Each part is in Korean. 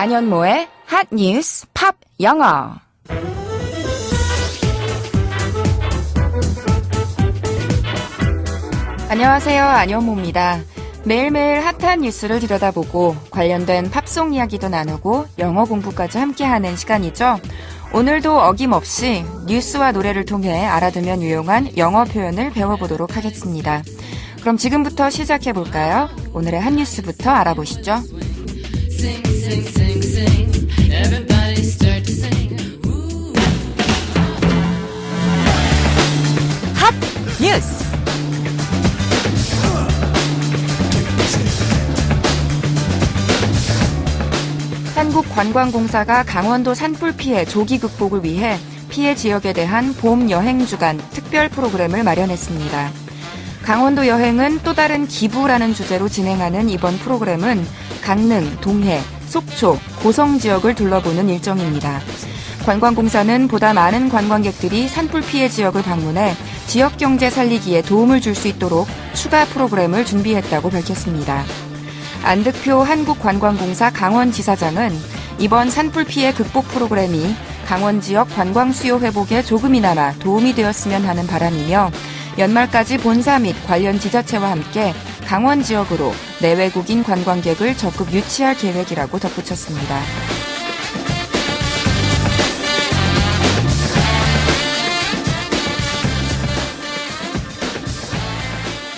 안현모의 핫 뉴스 팝 영어. 안녕하세요. 안현모입니다. 매일매일 핫한 뉴스를 들여다보고 관련된 팝송 이야기도 나누고 영어 공부까지 함께하는 시간이죠. 오늘도 어김없이 뉴스와 노래를 통해 알아두면 유용한 영어 표현을 배워보도록 하겠습니다. 그럼 지금부터 시작해볼까요? 오늘의 한 뉴스부터 알아보시죠. 핫 뉴스! 한국관광공사가 강원도 산불 피해 조기 극복을 위해 피해 지역에 대한 봄 여행 주간 특별 프로그램을 마련했습니다. 강원도 여행은 또 다른 기부라는 주제로 진행하는 이번 프로그램은 강릉, 동해, 속초, 고성 지역을 둘러보는 일정입니다. 관광공사는 보다 많은 관광객들이 산불 피해 지역을 방문해 지역 경제 살리기에 도움을 줄 수 있도록 추가 프로그램을 준비했다고 밝혔습니다. 안득표 한국관광공사 강원지사장은 이번 산불 피해 극복 프로그램이 강원 지역 관광 수요 회복에 조금이나마 도움이 되었으면 하는 바람이며 연말까지 본사 및 관련 지자체와 함께 강원 지역으로 내외국인 관광객을 적극 유치할 계획이라고 덧붙였습니다.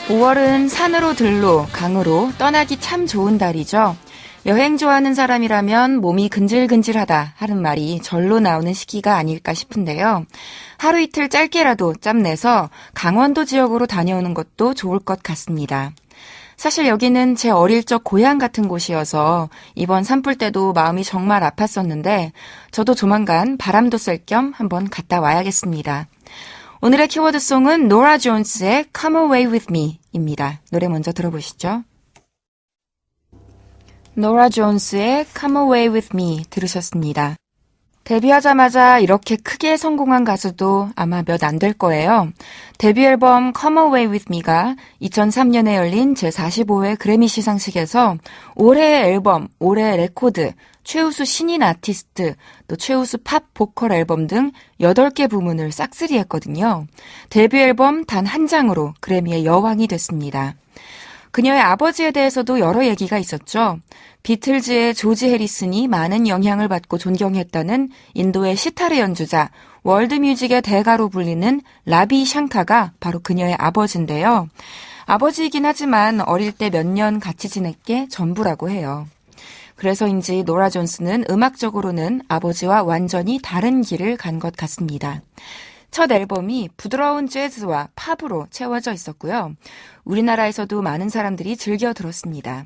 5월은 산으로 들로, 강으로 떠나기 참 좋은 달이죠. 여행 좋아하는 사람이라면 몸이 근질근질하다 하는 말이 절로 나오는 시기가 아닐까 싶은데요. 하루 이틀 짧게라도 짬내서 강원도 지역으로 다녀오는 것도 좋을 것 같습니다. 사실 여기는 제 어릴 적 고향 같은 곳이어서 이번 산불 때도 마음이 정말 아팠었는데 저도 조만간 바람도 쐴 겸 한번 갔다 와야겠습니다. 오늘의 키워드송은 노라 존스의 Come Away With Me입니다. 노래 먼저 들어보시죠. 노라 존스의 Come Away With Me 들으셨습니다. 데뷔하자마자 이렇게 크게 성공한 가수도 아마 몇 안 될 거예요. 데뷔 앨범 Come Away With Me가 2003년에 열린 제45회 그래미 시상식에서 올해의 앨범, 올해의 레코드, 최우수 신인 아티스트, 또 최우수 팝 보컬 앨범 등 8개 부문을 싹쓸이했거든요. 데뷔 앨범 단 한 장으로 그래미의 여왕이 됐습니다. 그녀의 아버지에 대해서도 여러 얘기가 있었죠. 비틀즈의 조지 해리슨이 많은 영향을 받고 존경했다는 인도의 시타르 연주자, 월드뮤직의 대가로 불리는 라비 샹카가 바로 그녀의 아버지인데요. 아버지이긴 하지만 어릴 때 몇 년 같이 지냈게 전부라고 해요. 그래서인지 노라 존스는 음악적으로는 아버지와 완전히 다른 길을 간 것 같습니다. 첫 앨범이 부드러운 재즈와 팝으로 채워져 있었고요. 우리나라에서도 많은 사람들이 즐겨 들었습니다.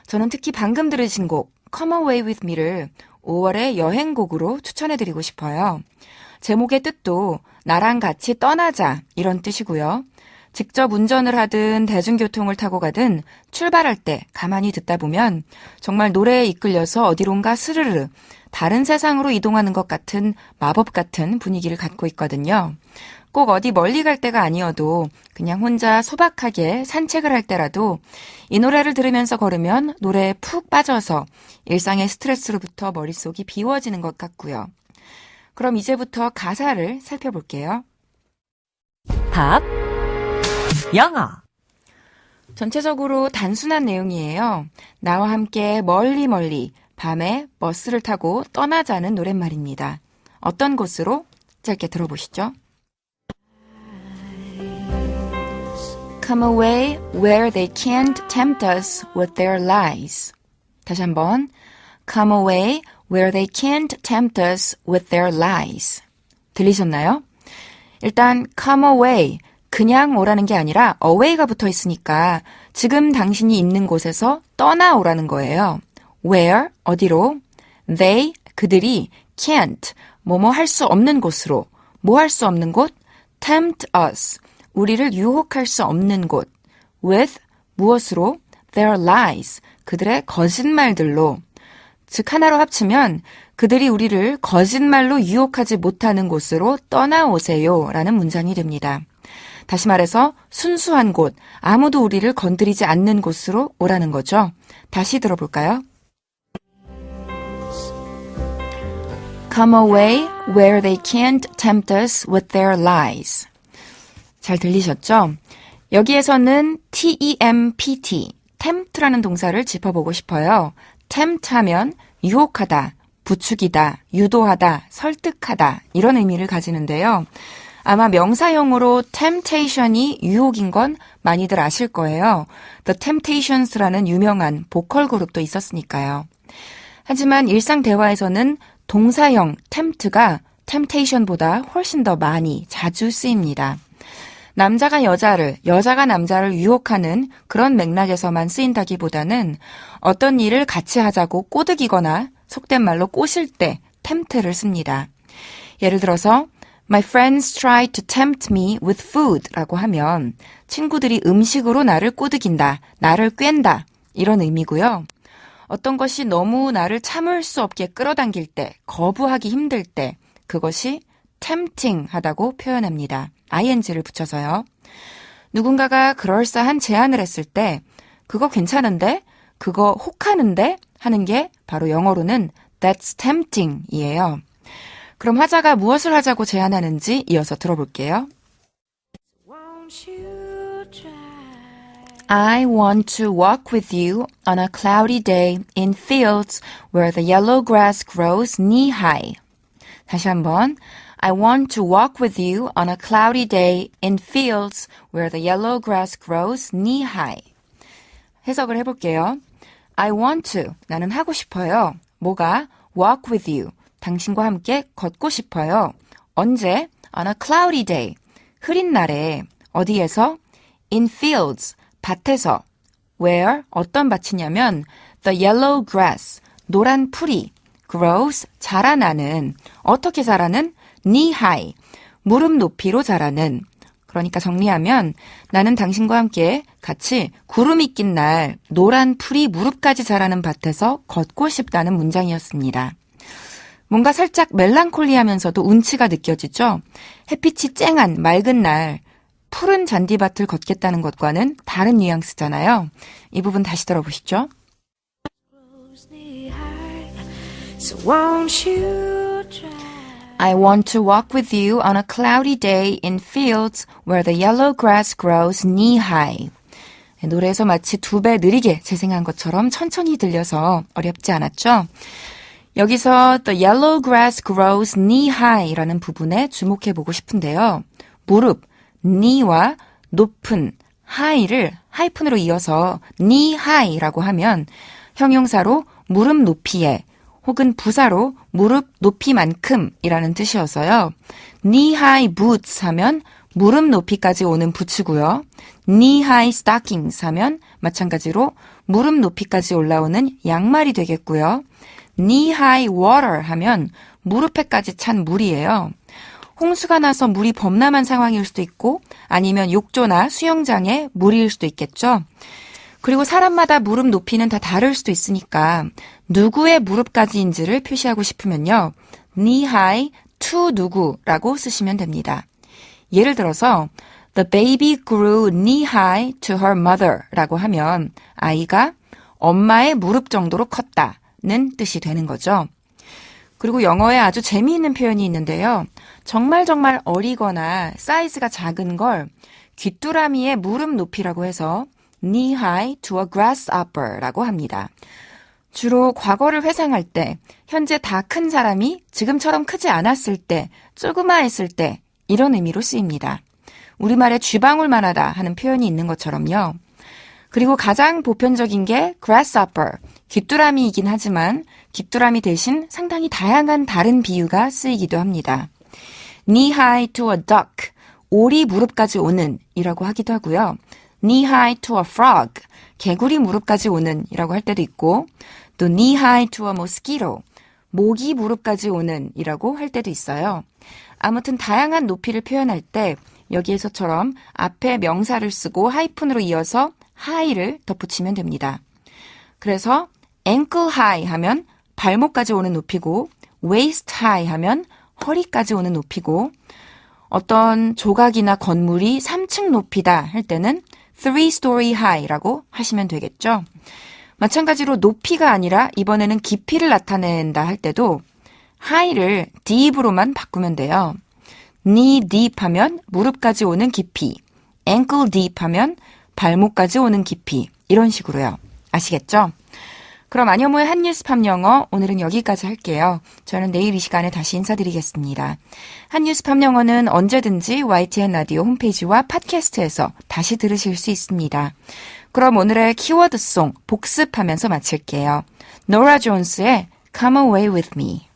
저는 특히 방금 들으신 곡 Come Away With Me를 5월의 여행곡으로 추천해드리고 싶어요. 제목의 뜻도 나랑 같이 떠나자 이런 뜻이고요. 직접 운전을 하든 대중교통을 타고 가든 출발할 때 가만히 듣다 보면 정말 노래에 이끌려서 어디론가 스르르 다른 세상으로 이동하는 것 같은 마법 같은 분위기를 갖고 있거든요. 꼭 어디 멀리 갈 때가 아니어도 그냥 혼자 소박하게 산책을 할 때라도 이 노래를 들으면서 걸으면 노래에 푹 빠져서 일상의 스트레스로부터 머릿속이 비워지는 것 같고요. 그럼 이제부터 가사를 살펴볼게요. 팝 영어. 전체적으로 단순한 내용이에요. 나와 함께 멀리 멀리 밤에 버스를 타고 떠나자는 노랫말입니다. 어떤 곳으로? 짧게 들어보시죠. Come away where they can't tempt us with their lies. 다시 한번. Come away where they can't tempt us with their lies. 들리셨나요? 일단 come away, 그냥 오라는 게 아니라 away가 붙어 있으니까 지금 당신이 있는 곳에서 떠나오라는 거예요. Where, 어디로? They, 그들이 can't, 뭐뭐 할 수 없는 곳으로. 뭐 할 수 없는 곳? tempt us, 우리를 유혹할 수 없는 곳. with, 무엇으로? their lies, 그들의 거짓말들로. 즉 하나로 합치면 그들이 우리를 거짓말로 유혹하지 못하는 곳으로 떠나오세요 라는 문장이 됩니다. 다시 말해서 순수한 곳, 아무도 우리를 건드리지 않는 곳으로 오라는 거죠. 다시 들어볼까요? come away where they can't tempt us with their lies. 잘 들리셨죠? 여기에서는 tempt, tempt라는 동사를 짚어보고 싶어요. tempt 하면 유혹하다, 부추기다, 유도하다, 설득하다 이런 의미를 가지는데요. 아마 명사형으로 temptation이 유혹인 건 많이들 아실 거예요. The Temptations라는 유명한 보컬 그룹도 있었으니까요. 하지만 일상 대화에서는 동사형 tempt가 temptation보다 훨씬 더 많이 자주 쓰입니다. 남자가 여자를, 여자가 남자를 유혹하는 그런 맥락에서만 쓰인다기보다는 어떤 일을 같이 하자고 꼬드기거나 속된 말로 꼬실 때 tempt를 씁니다. 예를 들어서 My friends try to tempt me with food 라고 하면 친구들이 음식으로 나를 꼬드긴다, 나를 꿰다 이런 의미고요. 어떤 것이 너무 나를 참을 수 없게 끌어당길 때, 거부하기 힘들 때 그것이 tempting 하다고 표현합니다. ing를 붙여서요. 누군가가 그럴싸한 제안을 했을 때 그거 괜찮은데? 그거 혹하는데? 하는 게 바로 영어로는 That's tempting 이에요. 그럼 화자가 무엇을 하자고 제안하는지 이어서 들어볼게요. I want to walk with you on a cloudy day in fields where the yellow grass grows knee-high. 다시 한번. I want to walk with you on a cloudy day in fields where the yellow grass grows knee-high. 해석을 해볼게요. I want to, 나는 하고 싶어요. 뭐가? walk with you, 당신과 함께 걷고 싶어요. 언제? on a cloudy day, 흐린 날에. 어디에서? in fields, 밭에서. where, 어떤 밭이냐면 the yellow grass, 노란 풀이 grows, 자라나는. 어떻게 자라는? knee-high, 무릎 높이로 자라는. 그러니까 정리하면 나는 당신과 함께 같이 구름이 낀 날 노란 풀이 무릎까지 자라는 밭에서 걷고 싶다는 문장이었습니다. 뭔가 살짝 멜랑콜리하면서도 운치가 느껴지죠? 햇빛이 쨍한 맑은 날 푸른 잔디밭을 걷겠다는 것과는 다른 뉘앙스잖아요. 이 부분 다시 들어보시죠. So won't you try? I want to walk with you on a cloudy day in fields where the yellow grass grows knee-high. 노래에서 마치 2배 느리게 재생한 것처럼 천천히 들려서 어렵지 않았죠? 여기서 the yellow grass grows knee-high라는 부분에 주목해보고 싶은데요. 무릎, knee와 높은, high를 하이픈으로 이어서 knee-high라고 하면 형용사로 무릎 높이에 혹은 부사로 무릎 높이만큼이라는 뜻이어서요. knee-high boots 하면 무릎 높이까지 오는 부츠고요. knee-high stockings 하면 마찬가지로 무릎 높이까지 올라오는 양말이 되겠고요. knee-high water 하면 무릎에까지 찬 물이에요. 홍수가 나서 물이 범람한 상황일 수도 있고 아니면 욕조나 수영장에 물일 수도 있겠죠. 그리고 사람마다 무릎 높이는 다 다를 수도 있으니까 누구의 무릎까지인지를 표시하고 싶으면요. knee-high to 누구라고 쓰시면 됩니다. 예를 들어서 The baby grew knee-high to her mother 라고 하면 아이가 엄마의 무릎 정도로 컸다는 뜻이 되는 거죠. 그리고 영어에 아주 재미있는 표현이 있는데요. 정말 어리거나 사이즈가 작은 걸 귀뚜라미의 무릎 높이라고 해서 knee-high to a grasshopper라고 합니다. 주로 과거를 회상할 때, 현재 다 큰 사람이 지금처럼 크지 않았을 때, 조그마했을 때 이런 의미로 쓰입니다. 우리말에 쥐방울만하다 하는 표현이 있는 것처럼요. 그리고 가장 보편적인 게 grasshopper, 귀뚜라미이긴 하지만 귀뚜라미 대신 상당히 다양한 다른 비유가 쓰이기도 합니다. knee-high to a duck, 오리 무릎까지 오는 이라고 하기도 하고요. knee-high to a frog, 개구리 무릎까지 오는 이라고 할 때도 있고 또 knee-high to a mosquito, 모기 무릎까지 오는 이라고 할 때도 있어요. 아무튼 다양한 높이를 표현할 때 여기에서처럼 앞에 명사를 쓰고 하이픈으로 이어서 high를 덧붙이면 됩니다. 그래서 ankle high 하면 발목까지 오는 높이고 waist high 하면 허리까지 오는 높이고 어떤 조각이나 건물이 3층 높이다 할 때는 3-story high라고 하시면 되겠죠. 마찬가지로 높이가 아니라 이번에는 깊이를 나타낸다 할 때도 high를 deep으로만 바꾸면 돼요. knee deep 하면 무릎까지 오는 깊이, ankle deep 하면 발목까지 오는 깊이, 이런 식으로요. 아시겠죠? 그럼 안현모의 한뉴스팝 영어 오늘은 여기까지 할게요. 저는 내일 이 시간에 다시 인사드리겠습니다. 한뉴스팝 영어는 언제든지 YTN 라디오 홈페이지와 팟캐스트에서 다시 들으실 수 있습니다. 그럼 오늘의 키워드송 복습하면서 마칠게요. 노라 존스의 Come Away With Me.